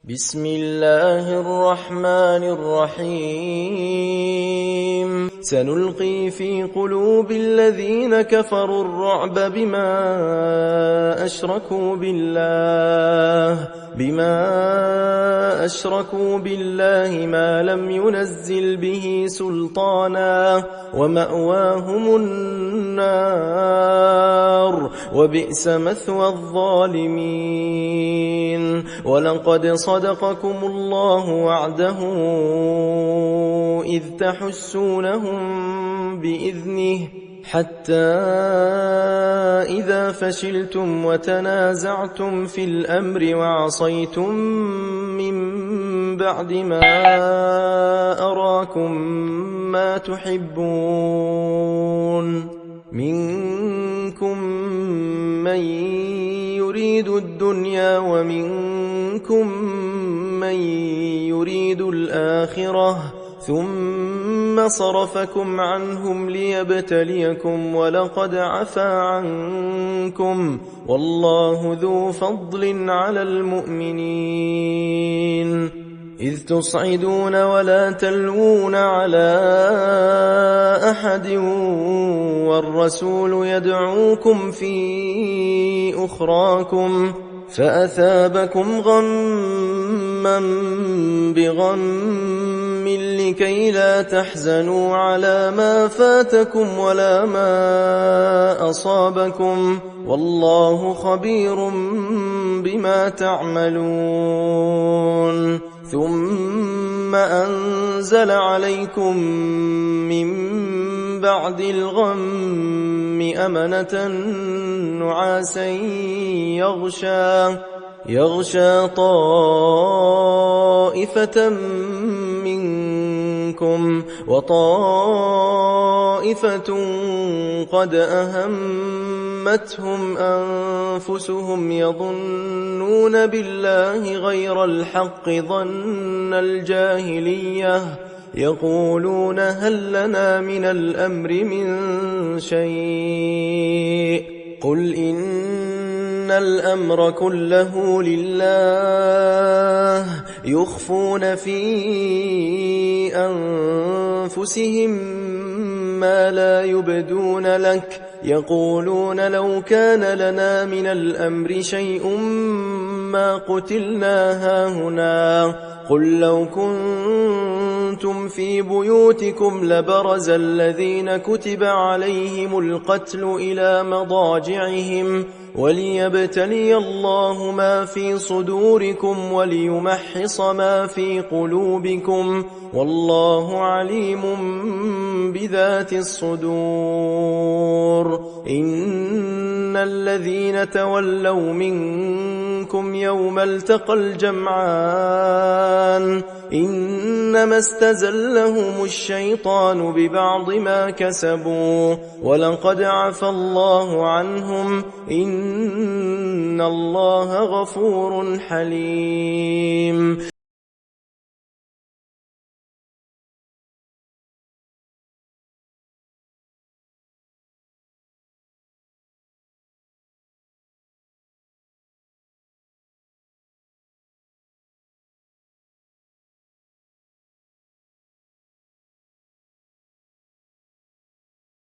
بسم الله الرحمن الرحيم سنلقي في قلوب الذين كفروا الرعب بما أشركوا بالله ما لم ينزل به سلطانا ومأواهم النار وبئس مثوى الظالمين ولقد صدقكم الله وعده إذ تحسونهم بإذنه حتى إذا فشلتم وتنازعتم في الأمر وعصيتم من بعد ما أراكم ما تحبون منكم من يريد الدنيا ومنكم من يريد الآخرة ثم صرفكم عنهم ليبتليكم ولقد عفا عنكم والله ذو فضل على المؤمنين إذ تصعدون ولا تلوون على أحد والرسول يدعوكم في أخراكم فأثابكم غما بغم لكي لا تحزنوا على ما فاتكم ولا ما أصابكم والله خبير بما تعملون ثم أنزل عليكم من بعد الغم أمنة نعاسا يغشى طائفة منكم وطائفة قد أهمتهم أنفسهم يظنون بالله غير الحق ظن الجاهلية يقولون هل لنا من الأمر من شيء قل إن الأمر كله لله يخفون في أنفسهم ما لا يبدون لك يقولون لو كان لنا من الأمر شيء ما قتلنا هاهنا قل لو كنتم في بيوتكم لبرز الذين كتب عليهم القتل إلى مضاجعهم وليبتلي الله ما في صدوركم وليمحص ما في قلوبكم والله عليم بذات الصدور إن الذين تولوا منكم يوم التقى الجمعان إنما استزلهم الشيطان ببعض ما كسبوا ولقد عفى الله عنهم إن الله غفور حليم